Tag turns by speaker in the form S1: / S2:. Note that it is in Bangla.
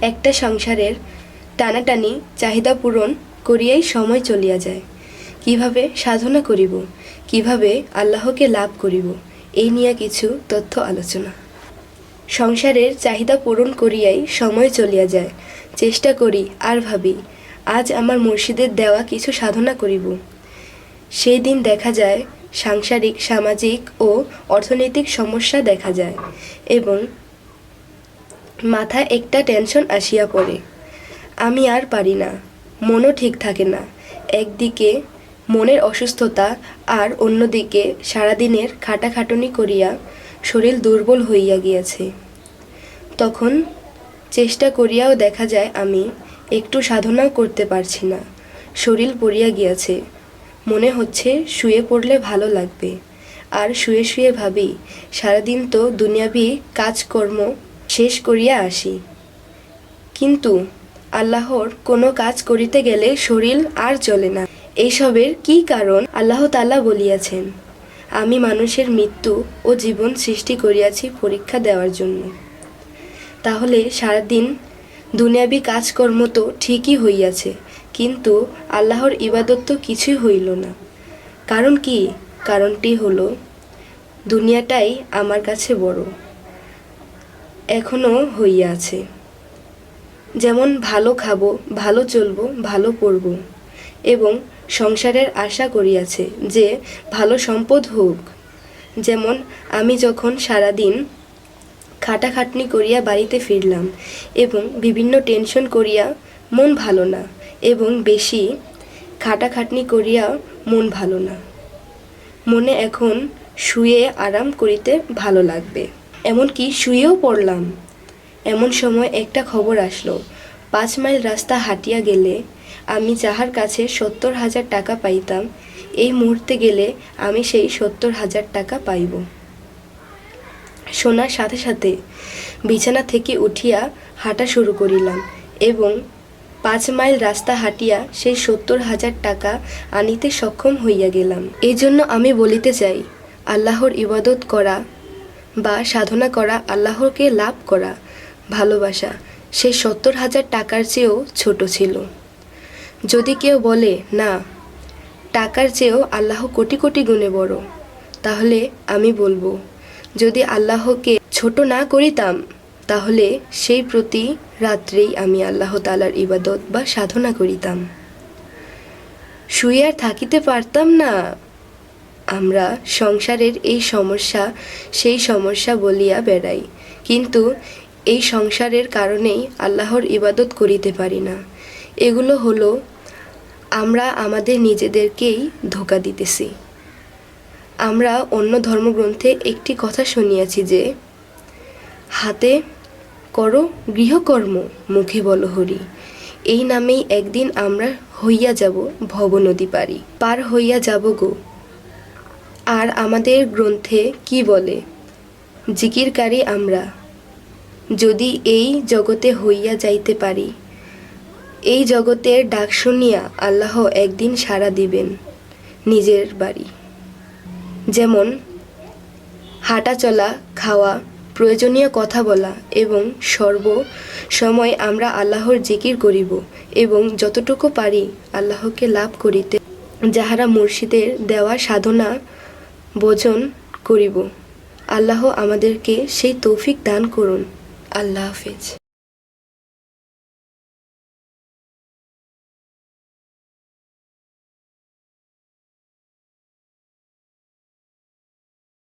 S1: একটা সংসারের টানাটানি চাহিদা পূরণ করিয়াই সময় চলিয়া যায়। কিভাবে সাধনা করিব, কিভাবে আল্লাহকে লাভ করিব, এই নিয়ে কিছু তথ্য আলোচনা। সংসারের চাহিদা পূরণ করিয়াই সময় চলিয়া যায়। চেষ্টা করি আর ভাবি আজ আমার মুর্শিদের দেওয়া কিছু সাধনা করিব। সেই দিন দেখা যায় সাংসারিক, সামাজিক ও অর্থনৈতিক সমস্যা দেখা যায় এবং মাথায় একটা টেনশন আসিয়া পড়ে। আমি আর পারি না, মনও ঠিক থাকে না। একদিকে মনের অসুস্থতা আর অন্যদিকে সারাদিনের খাটাখাটুনি করিয়া শরীর দুর্বল হইয়া গিয়াছে। তখন চেষ্টা করিয়াও দেখা যায় আমি একটু সাধনাও করতে পারছি না। শরীর পড়িয়া গিয়াছে, মনে হচ্ছে শুয়ে পড়লে ভালো লাগবে। আর শুয়ে শুয়ে ভাবি সারাদিন তো দুনিয়াবি কাজকর্ম শেষ করিয়া আসি, কিন্তু আল্লাহর কোনো কাজ করিতে গেলে শরীর আর চলে না। এইসবের কি কারণ? আল্লাহ তাআলা বলিয়াছেন, আমি মানুষের মৃত্যু ও জীবন সৃষ্টি করিয়াছি পরীক্ষা দেওয়ার জন্য। তাহলে সারাদিন দুনিয়াবি কাজকর্ম তো ঠিকই হইয়াছে, কিন্তু আল্লাহর ইবাদত তো কিছুই হইল না। কারণ কি? কারণটি হলো দুনিয়াটাই আমার কাছে বড়, এখনও হইয়া আছে। যেমন ভালো খাবো, ভালো চলবো, ভালো পড়ব এবং সংসারের আশা করিয়াছে যে ভালো সম্পদ হোক। যেমন আমি যখন সারাদিন খাটাখাটনি করিয়া বাড়িতে ফিরলাম এবং বিভিন্ন টেনশন করিয়া মন ভালো না, এবং বেশি খাটাখাটনি করিয়া মন ভালো না। মনে এখন শুয়ে আরাম করিতে ভালো লাগবে, এমনকি শুয়েও পড়লাম। এমন সময় একটা খবর আসলো, 5 মাইল রাস্তা হাঁটিয়া গেলে আমি যাহার কাছে 70,000 টাকা পাইতাম, এই মুহূর্তে গেলে আমি সেই 70,000 টাকা পাইব। শোনার সাথে সাথে বিছানা থেকে উঠিয়া হাঁটা শুরু করিলাম এবং 5 মাইল রাস্তা হাঁটিয়া সেই 70,000 টাকা আনিতে সক্ষম হইয়া গেলাম। এই জন্য আমি বলিতে চাই, আল্লাহর ইবাদত করা বা সাধনা করা, আল্লাহকে লাভ করা, ভালোবাসা সেই 70,000 টাকার চেয়েও ছোট ছিল। যদি কেউ বলে না, টাকার চেয়েও আল্লাহ কোটি কোটি গুণে বড়, তাহলে আমি বলবো, যদি আল্লাহকে ছোট না করিতাম তাহলে সেই প্রতি রাত্রেই আমি আল্লাহ তাআলার ইবাদত বা সাধনা করিতাম। শুয়ে আর থাকিতে পারতাম না। আমরা সংসারের এই সমস্যা সেই সমস্যা বলিয়া বেড়াই, কিন্তু এই সংসারের কারণেই আল্লাহর ইবাদত করিতে পারি না। এগুলো হলো আমরা আমাদের নিজেদেরকেই ধোঁকা দিতেছি। আমরা অন্য ধর্মগ্রন্থে একটি কথা শুনিয়াছি যে, হাতে করো গৃহকর্ম, মুখে বলো হরি। এই নামেই একদিন আমরা হইয়া যাব ভবনদী পার হইয়া যাব গো। আর আমাদের গ্রন্থে কি বলে? জিকিরকারী আমরা যদি এই জগতে হইয়া যাইতে পারি, এই জগতের ডাক শুনিয়া আল্লাহ একদিন সাড়া দিবেন নিজের বাড়ি। যেমন হাঁটা চলা, খাওয়া, প্রয়োজনীয় কথা বলা এবং সর্ব সময় আমরা আল্লাহর জিকির করিব এবং যতটুকু পারি আল্লাহকে লাভ করিতে যাহারা মুর্শিদের দেওয়া সাধনা ভোজন করিব। আল্লাহ আমাদেরকে সেই তৌফিক দান করুন। আল্লাহ হাফেজ।